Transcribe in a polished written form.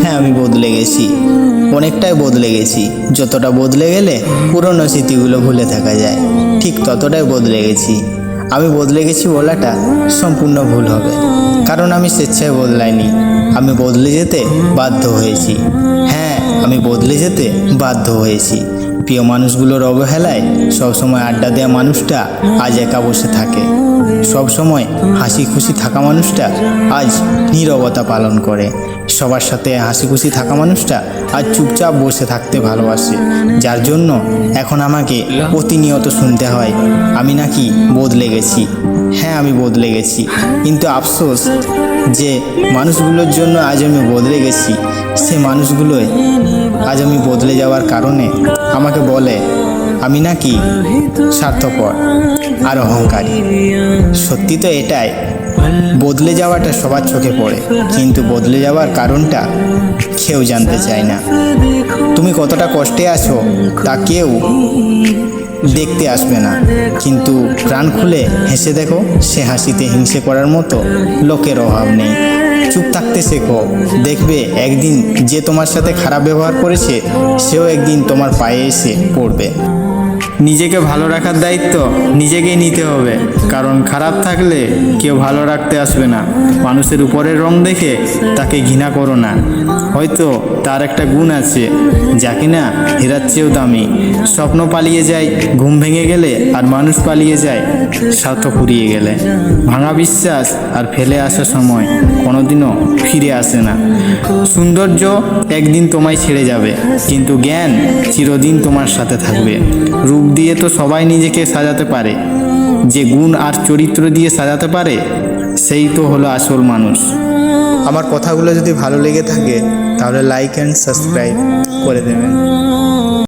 হ্যাঁ, আমি বদলে গেছি, অনেকটাই বদলে গেছি। যতটা বদলে গেলে পুরনো স্মৃতিগুলো ভুলে থাকা যায়, ঠিক ততটাই বদলে গেছি। আমি বদলে গেছি বলাটা সম্পূর্ণ ভুল হবে, কারণ আমি স্বেচ্ছায় বদলাইনি, আমি বদলে যেতে বাধ্য হয়েছি। হ্যাঁ, আমি বদলে যেতে বাধ্য হয়েছি। প্রিয় মানুষগুলোর অবহেলায় সবসময় আড্ডা দেওয়া মানুষটা আজ একা বসে থাকে। সবসময় হাসি খুশি থাকা মানুষটা আজ নীরবতা পালন করে। সবার সাথে হাসি খুশি থাকা মানুষটা আজ চুপচাপ বসে থাকতে ভালোবাসে, যার জন্য এখন আমাকে প্রতিনিয়ত শুনতে হয় আমি নাকি বদলে গেছি। হ্যাঁ, আমি বদলে গেছি, কিন্তু আফসোস যে মানুষগুলোর জন্য আজ আমি বদলে গেছি, সে মানুষগুলোই আজ আমি বদলে যাওয়ার কারণে আমাকে বলে আমি নাকি স্বার্থপর আর অহংকারী। সত্যি তো এটাই, বদলে যাওয়াটা সবার চোখে পড়ে, কিন্তু বদলে যাওয়ার কারণটা কেউ জানতে চায় না। তুমি কতটা কষ্টে আছো তা কেউ দেখতে আসবে না, কিন্তু প্রাণ খুলে হেসে দেখো, সে হাসিতে হিংসে করার মতো লোকের অভাব নেই। চুপ থাকতে শেখো, দেখবে একদিন যে তোমার সাথে খারাপ ব্যবহার করেছে সেও একদিন তোমার পায়ে এসে পড়বে। নিজেকে ভালো রাখার দায়িত্ব নিজেকেই নিতে হবে, কারণ খারাপ থাকলে কেউ ভালো রাখতে আসবে না। মানুষের উপরের রং দেখে তাকে ঘৃণা করো না, হয়তো তার একটা গুণ আছে যা কিনা হীরার চেয়েও দামি। স্বপ্ন পালিয়ে যায় ঘুম ভেঙে গেলে, আর মানুষ পালিয়ে যায় স্বার্থ ফুরিয়ে গেলে। ভাঙা বিশ্বাস আর ফেলে আসা সময় কোনোদিনও ফিরে আসে না। সৌন্দর্য একদিন তোমায় ছেড়ে যাবে, কিন্তু জ্ঞান চিরদিন তোমার সাথে থাকবে। রূপ দিয়ে তো সবাই নিজেকে সাজাতে পারে, যে গুণ আর চরিত্র দিয়ে সাজাতে পারে সেই তো হলো আসল মানুষ। আমার কথাগুলো যদি ভালো লেগে থাকে তাহলে লাইক অ্যান্ড সাবস্ক্রাইব করে দেবেন।